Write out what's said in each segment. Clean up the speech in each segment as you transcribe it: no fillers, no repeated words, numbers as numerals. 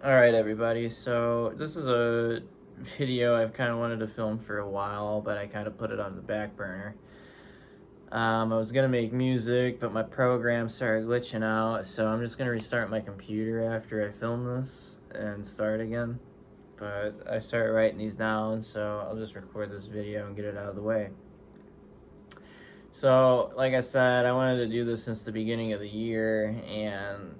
Alright everybody, so this is a video I've kind of wanted to film for a while, but I kind of put it on the back burner. I was going to make music, but my program started glitching out, so I'm just going to restart my computer after I film this and start again. But I started writing these down, so I'll just record this video and get it out of the way. So, like I said, I wanted to do this since the beginning of the year, and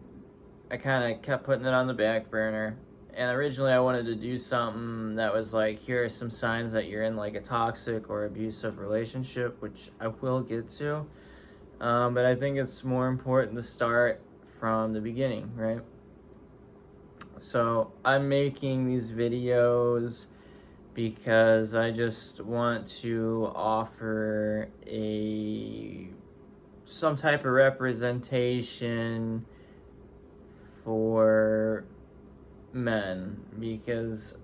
I kind of kept putting it on the back burner. And originally I wanted to do something that was like, here are some signs that you're in like a toxic or abusive relationship, which I will get to. But I think it's more important to start from the beginning, right? So I'm making these videos because I just want to offer some type of representation for men, because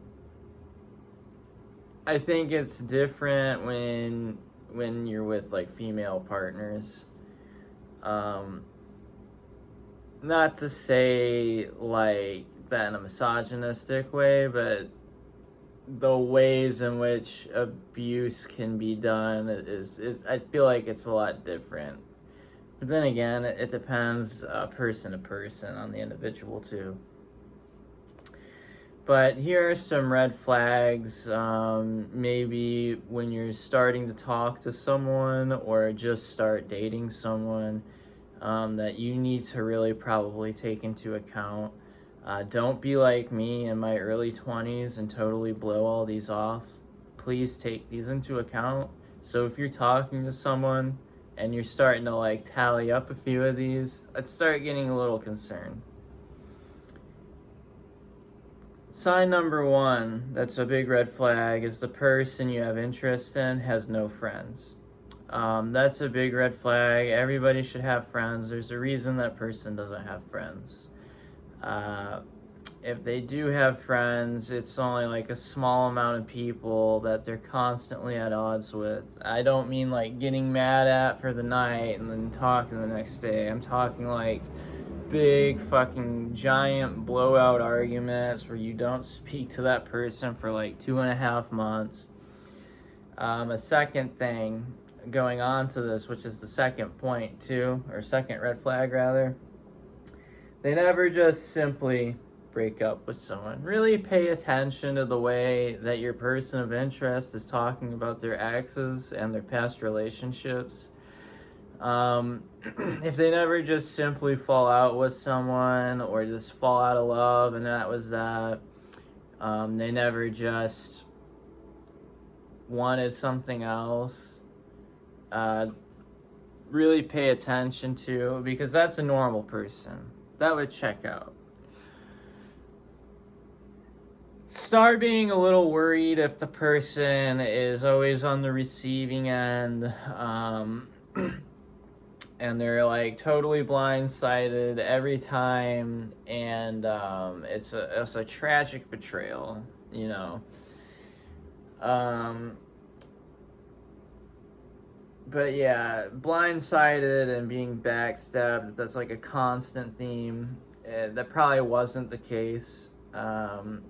I think it's different when you're with like female partners. Not to say like that in a misogynistic way, but the ways in which abuse can be done is I feel like it's a lot different. But then again, it depends person to person on the individual too. But here are some red flags, maybe when you're starting to talk to someone or just start dating someone, that you need to really probably take into account. Don't be like me in my early 20s and totally blow all these off. Please take these into account. So if you're talking to someone and you're starting to like tally up a few of these, I'd start getting a little concerned. Sign number one, that's a big red flag, is the person you have interest in has no friends. That's a big red flag. Everybody should have friends. There's a reason that person doesn't have friends. If they do have friends, it's only like a small amount of people that they're constantly at odds with. I don't mean like getting mad at for the night and then talking the next day. I'm talking like big fucking giant blowout arguments where you don't speak to that person for like 2.5 months. A second thing going on to this, which is the second point too, or second red flag rather, they never just simply break up with someone. Really pay attention to the way that your person of interest is talking about their exes and their past relationships. If they never just simply fall out with someone or just fall out of love and that was that, they never just wanted something else, really pay attention to, because that's a normal person. That would check out. Start being a little worried if the person is always on the receiving end, and they're like totally blindsided every time, and it's a tragic betrayal, you know. But yeah, blindsided and being backstabbed, that's like a constant theme. That probably wasn't the case.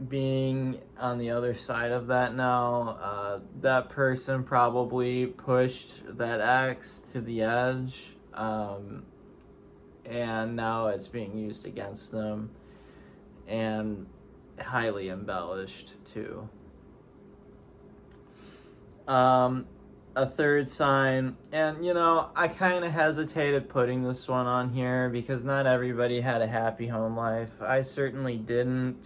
Being on the other side of that now, that person probably pushed that ex to the edge, and now it's being used against them, and highly embellished too. A third sign, and you know, I kind of hesitated putting this one on here because not everybody had a happy home life. I certainly didn't.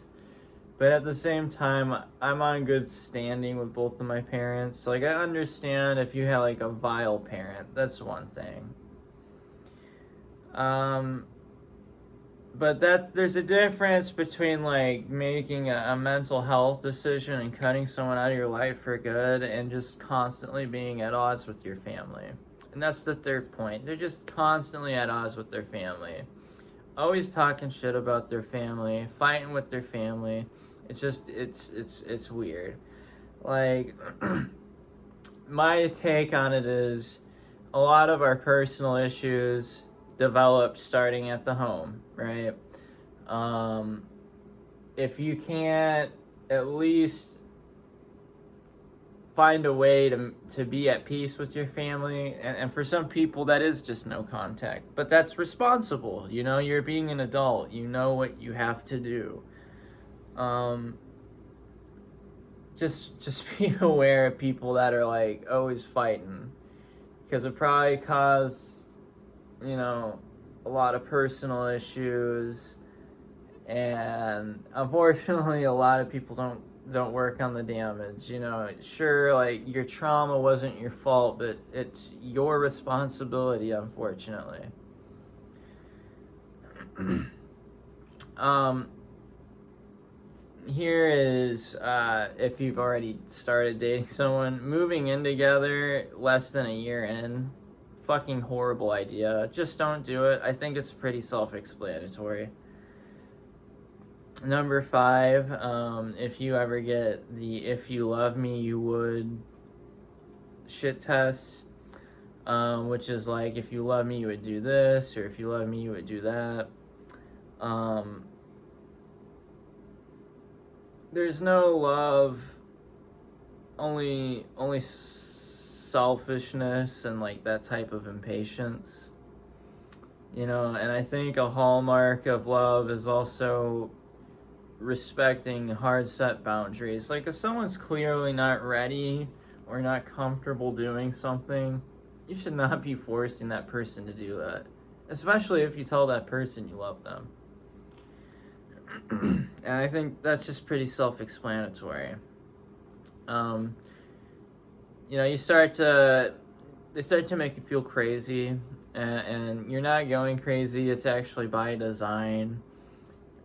But at the same time, I'm on good standing with both of my parents. So, like, I understand if you have, like, a vile parent. That's one thing. But there's a difference between, like, making a mental health decision and cutting someone out of your life for good and just constantly being at odds with your family. And that's the third point. They're just constantly at odds with their family. Always talking shit about their family, fighting with their family. It's just, it's weird. Like, my take on it is a lot of our personal issues developed starting at the home, right? if you can't at least find a way to be at peace with your family, and for some people that is just no contact, but that's responsible. You know, you're being an adult, you know what you have to do. Just be aware of people that are like always fighting, because it probably caused, you know, a lot of personal issues, and unfortunately a lot of people don't work on the damage. You know, sure, like, your trauma wasn't your fault, but it's your responsibility, unfortunately. Here is, if you've already started dating someone, moving in together less than a year in, fucking horrible idea. Just don't do it. I think it's pretty self-explanatory. Number 5, if you ever get the "if you love me, you would" shit test, which is like, if you love me, you would do this, or if you love me, you would do that. There's no love, only selfishness and like that type of impatience. You know, and I think a hallmark of love is also respecting hard set boundaries. Like, if someone's clearly not ready or not comfortable doing something, you should not be forcing that person to do that, especially if you tell that person you love them. And I think that's just pretty self-explanatory. You know, they start to make you feel crazy, and you're not going crazy. It's actually by design.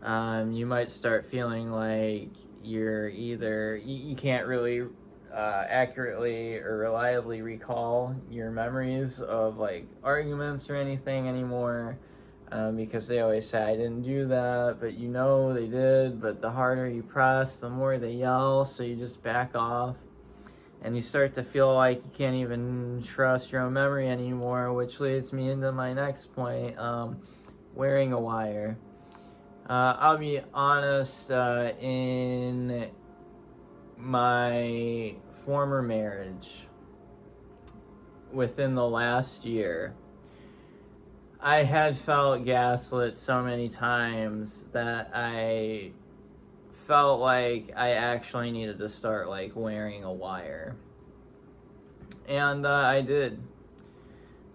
You might start feeling like you're either, you can't really accurately or reliably recall your memories of like arguments or anything anymore, because they always say, "I didn't do that," but you know they did. But the harder you press, the more they yell, so you just back off, and you start to feel like you can't even trust your own memory anymore, which leads me into my next point, wearing a wire. I'll be honest, in my former marriage, within the last year, I had felt gaslit so many times that I felt like I actually needed to start like wearing a wire. And I did.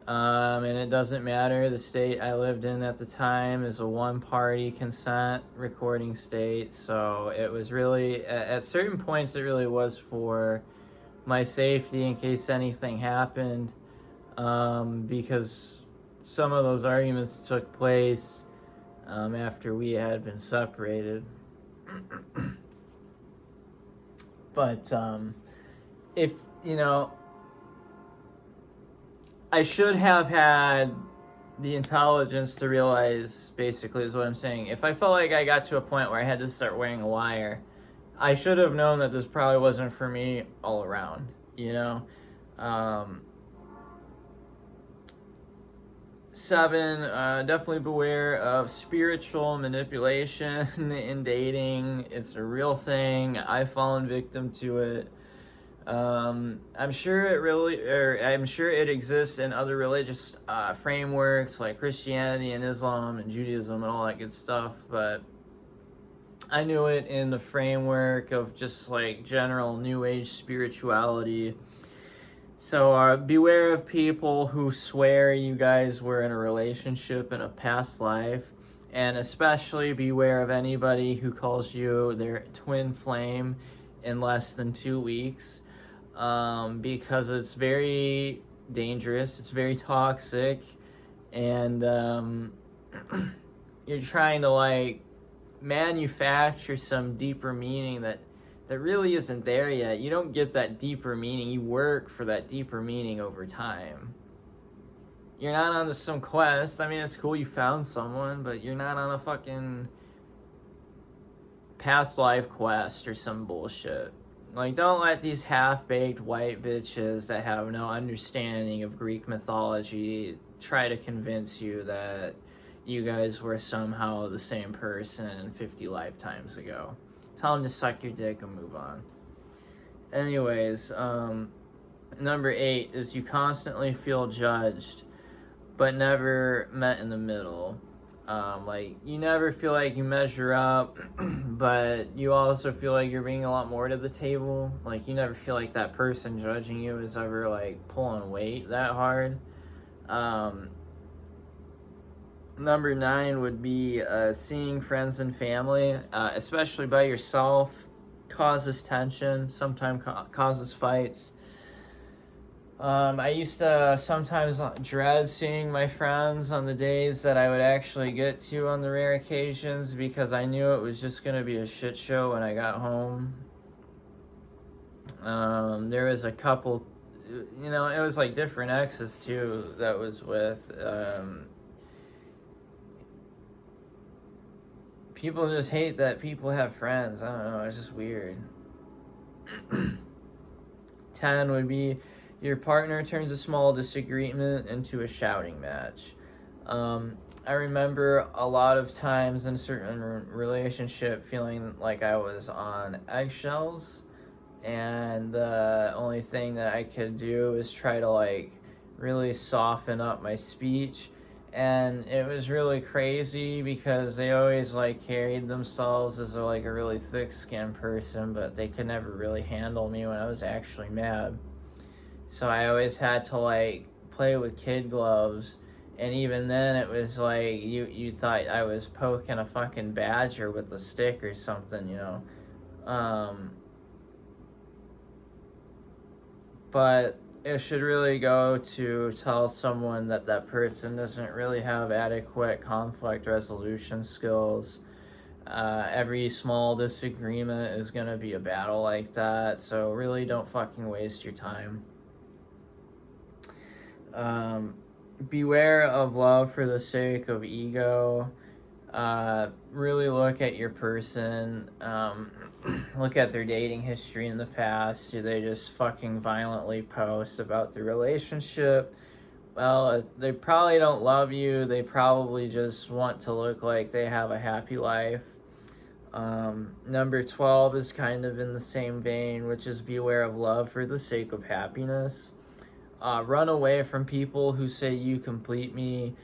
And it doesn't matter. The state I lived in at the time is a one-party consent recording state, so it was really, at certain points, it really was for my safety in case anything happened, because some of those arguments took place after we had been separated. But if, you know, I should have had the intelligence to realize, basically, is what I'm saying. If I felt like I got to a point where I had to start wearing a wire, I should have known that this probably wasn't for me all around, you know? 7, definitely beware of spiritual manipulation in dating. It's a real thing. I've fallen victim to it. I'm sure it exists in other religious frameworks like Christianity and Islam and Judaism and all that good stuff, but I knew it in the framework of just like general New Age spirituality. So beware of people who swear you guys were in a relationship in a past life, and especially beware of anybody who calls you their twin flame in less than 2 weeks, because it's very dangerous, it's very toxic, and you're trying to like manufacture some deeper meaning that really isn't there yet. You don't get that deeper meaning. You work for that deeper meaning over time. You're not on some quest. I mean, it's cool you found someone, but you're not on a fucking past life quest or some bullshit. Like, don't let these half-baked white bitches that have no understanding of Greek mythology try to convince you that you guys were somehow the same person 50 lifetimes ago. Tell them to suck your dick and move on. Anyways, number 8 is you constantly feel judged, but never met in the middle. Like, you never feel like you measure up, but you also feel like you're bringing a lot more to the table. Like, you never feel like that person judging you is ever, like, pulling weight that hard. Number 9 would be seeing friends and family, especially by yourself, causes tension, sometimes causes fights. I used to sometimes dread seeing my friends on the days that I would actually get to on the rare occasions because I knew it was just going to be a shit show when I got home. There was a couple, it was like different exes too that was with. People just hate that people have friends. I don't know, it's just weird. 10 would be your partner turns a small disagreement into a shouting match. I remember a lot of times in a certain relationship feeling like I was on eggshells, and the only thing that I could do is try to like really soften up my speech. And it was really crazy because they always like carried themselves as like a really thick-skinned person, but they could never really handle me when I was actually mad. So I always had to like play with kid gloves, and even then it was like you thought I was poking a fucking badger with a stick or something, But it should really go to tell someone that that person doesn't really have adequate conflict resolution skills. Every small disagreement is going to be a battle like that, so really don't fucking waste your time. Beware of love for the sake of ego. Really look at your person. Look at their dating history in the past. Do they just fucking violently post about the relationship? Well, they probably don't love you. They probably just want to look like they have a happy life. Number 12 is kind of in the same vein, which is beware of love for the sake of happiness. Run away from people who say you complete me.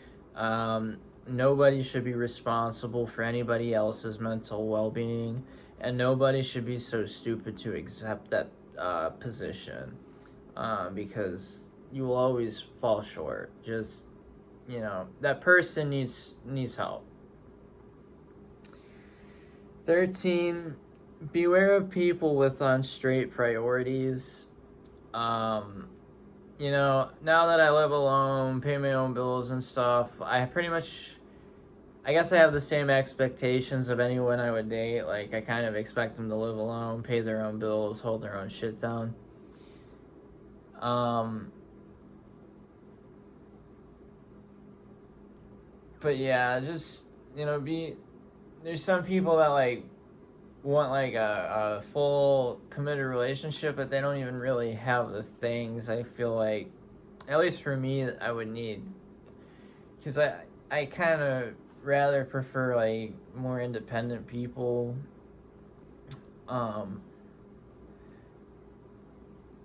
Nobody should be responsible for anybody else's mental well-being, and nobody should be so stupid to accept that position, because you will always fall short. Just, that person needs help. 13, beware of people with unstraight priorities. Now that I live alone, pay my own bills and stuff, I guess I have the same expectations of anyone I would date. Like, I kind of expect them to live alone, pay their own bills, hold their own shit down. But yeah, just, there's some people that, like, want, like, a full committed relationship, but they don't even really have the things I feel like, at least for me, I would need. Because I kind of rather prefer, like, more independent people.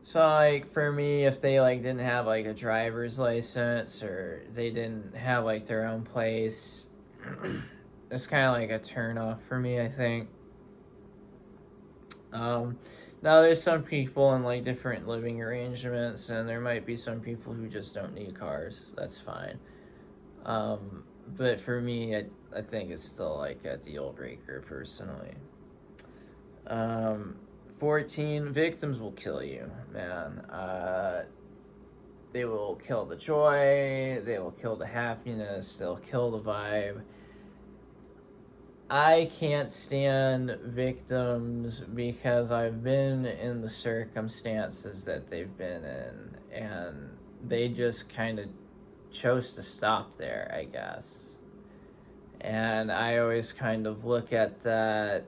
So, like, for me, if they, like, didn't have, like, a driver's license, or they didn't have, like, their own place, it's kind of like a turn-off for me, I think. Now there's some people in, like, different living arrangements, and there might be some people who just don't need cars. That's fine. But for me, I think it's still, like, a deal breaker, personally. 14, victims will kill you, man. They will kill the joy, they will kill the happiness, they'll kill the vibe. I can't stand victims because I've been in the circumstances that they've been in, and they just kind of chose to stop there, I guess. And I always kind of look down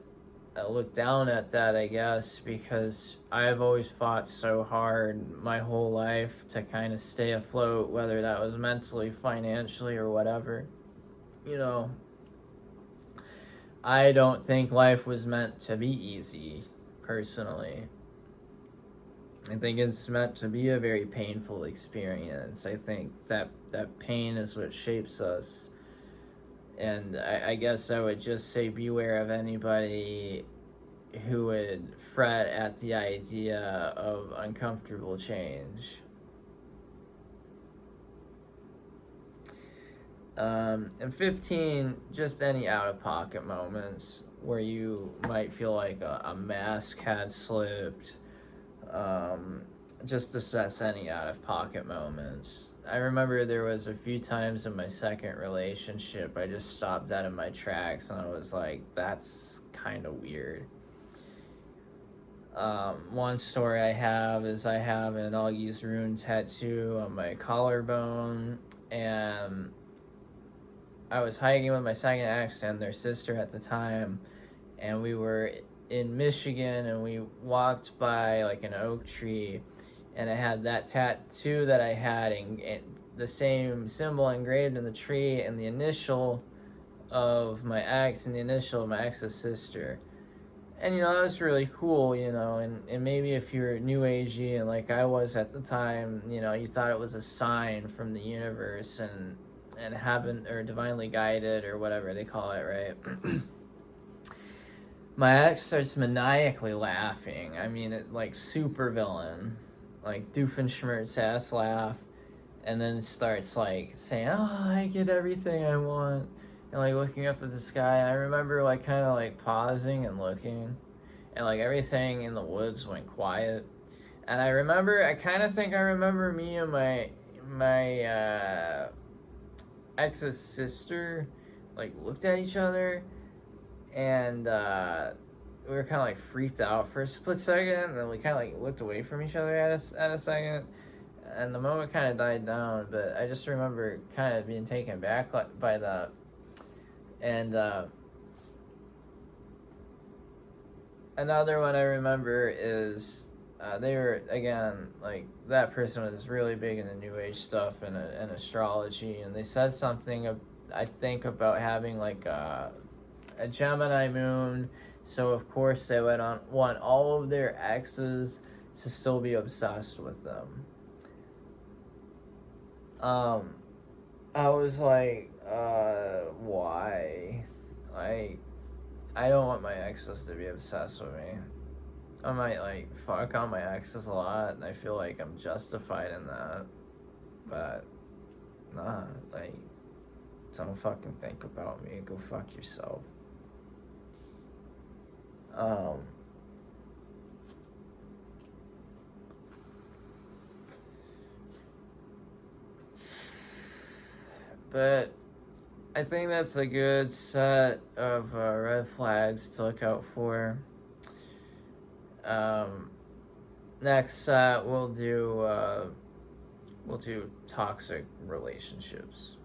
at that, I guess, because I've always fought so hard my whole life to kind of stay afloat, whether that was mentally, financially, or whatever. you know, I don't think life was meant to be easy, personally. I think it's meant to be a very painful experience. I think that pain is what shapes us. And I guess I would just say beware of anybody who would fret at the idea of uncomfortable change. And 15, just any out of pocket moments where you might feel like a mask had slipped. Just assess any out of pocket moments. I remember there was a few times in my second relationship I just stopped dead in my tracks and I was like, that's kind of weird. One story I have is I have an Augie's Rune tattoo on my collarbone, and I was hiking with my second ex and their sister at the time, and we were in Michigan, and we walked by like an oak tree, and it had that tattoo that I had, and the same symbol engraved in the tree, and the initial of my ex and the initial of my ex's sister. And that was really cool, and maybe if you're new agey and like I was at the time, you thought it was a sign from the universe and heaven or divinely guided or whatever they call it, right? My ex starts maniacally laughing. I mean, it like super villain, like Doofenshmirtz ass laugh, and then starts like saying, "Oh, I get everything I want," and like looking up at the sky. I remember like kind of like pausing and looking, and like everything in the woods went quiet. And I kind of think I remember me and my ex's sister like looked at each other, and we were kind of like freaked out for a split second, and then we kind of like looked away from each other at a second, and the moment kind of died down. But I just remember kind of being taken back by that. And another one I remember is they were, again, like that person was really big into New Age stuff and astrology, and they said something I think about having like a Gemini moon, so of course they would want all of their exes to still be obsessed with them. I was like, why? Like, I don't want my exes to be obsessed with me. I might like fuck on my exes a lot, and I feel like I'm justified in that. But nah, like, don't fucking think about me. Go fuck yourself. But I think that's a good set of red flags to look out for. Next set we'll do toxic relationships.